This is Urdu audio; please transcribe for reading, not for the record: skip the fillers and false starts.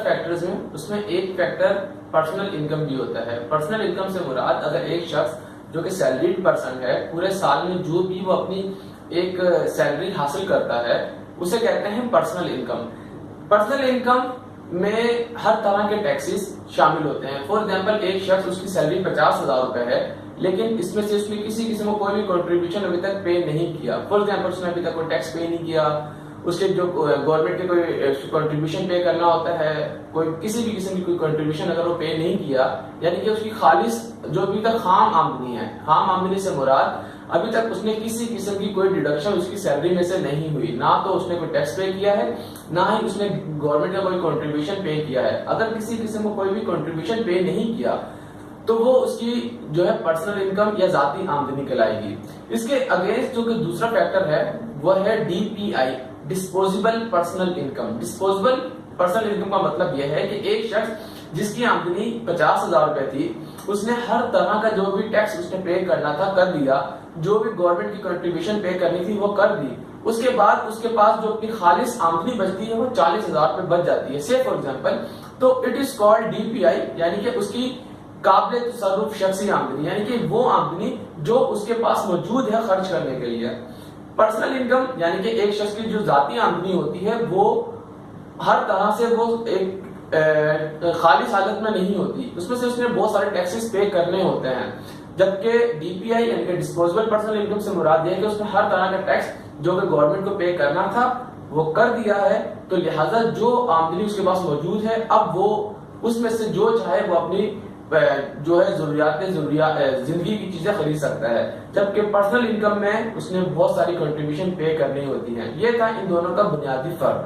فیکٹرز میں اس میں ایک فیکٹر پرسنل انکم بھی ہوتا ہے. پرسنل انکم سے مراد اگر ایک شخص جو کہ سیلریڈ پرسن ہے پورے سال میں جو بھی وہ اپنی ایک سیلری حاصل کرتا ہے اسے کہتے ہیں پرسنل انکم. پرسنل انکم میں ہر طرح کے ٹیکسز شامل ہوتے ہیں. فار ایگزامپل ایک شخص اس کی سیلری 50,000 روپے ہے لیکن اس میں سے اس نے کسی قسم کو کوئی بھی کنٹریبیوشن ابھی تک پے نہیں کیا. فار ایگزامپل اس نے ابھی تک کوئی ٹیکس پے نہیں کیا, اس کے جو گورنمنٹ کے کوئی کنٹریبیوشن پے کرنا ہوتا ہے, کوئی کسی بھی قسم کی کوئی کنٹریبیوشن اگر وہ پے نہیں کیا, یعنی کہ اس کی خالص جو ابھی تک خام آمدنی ہے, خام آمدنی سے مراد ابھی تک اس نے کسی قسم کی کوئی ڈیڈکشن اس کی سیلری میں سے نہیں ہوئی, نہ تو اس نے کوئی ٹیکس پے کیا ہے نہ ہی اس نے گورنمنٹ کا کوئی کنٹریبیوشن پے کیا ہے. اگر کسی قسم کو کوئی بھی کنٹریبیوشن پے نہیں کیا تو وہ اس کی جو ہے پرسنل انکم یا ذاتی آمدنی کہلائے گی. اس کے اگینسٹ جو کہ دوسرا فیکٹر ہے وہ ہے D P I, disposable personal income. Disposable personal income کا مطلب یہ ہے کہ ایک شخص جس کی آمدنی 50,000 روپے تھی اس نے ہر طرح کا جو بھی ٹیکس اس نے پے کرنا تھا کر دیا, جو بھی گورنمنٹ کی کنٹریبیوشن پے کرنی تھی وہ کر دی. اس کے بعد اس کے پاس جو اپنی خالص آمدنی بچتی ہے وہ 40,000 روپے بچ جاتی ہے سے فار ایگزامپل, تو it is called D P I, یعنی کہ اس کی قابل تصرف شخصی آمدنی, یعنی کہ وہ آمدنی جو اس کے پاس موجود ہے خرچ کرنے کے لیے. پرسنل انکم یعنی کہ ایک شخص کی جو ذاتی آمدنی ہوتی ہے وہ ہر طرح سے وہ ایک خالص حالت میں نہیں ہوتی, اس میں سے اس نے بہت سارے ٹیکسز پے کرنے ہوتے ہیں. جبکہ ڈی پی آئی یعنی کہ ڈسپوزیبل پرسنل انکم سے مراد یہ ہے کہ اس نے ہر طرح کا ٹیکس جو کہ گورنمنٹ کو پے کرنا تھا وہ کر دیا ہے, تو لہٰذا جو آمدنی اس کے پاس موجود ہے اب وہ اس میں سے جو چاہے وہ اپنی جو ہے ضروریات زندگی کی چیزیں خرید سکتا ہے. جبکہ پرسنل انکم میں اس نے بہت ساری کنٹریبیوشن پے کرنی ہوتی ہیں. یہ تھا ان دونوں کا بنیادی فرق.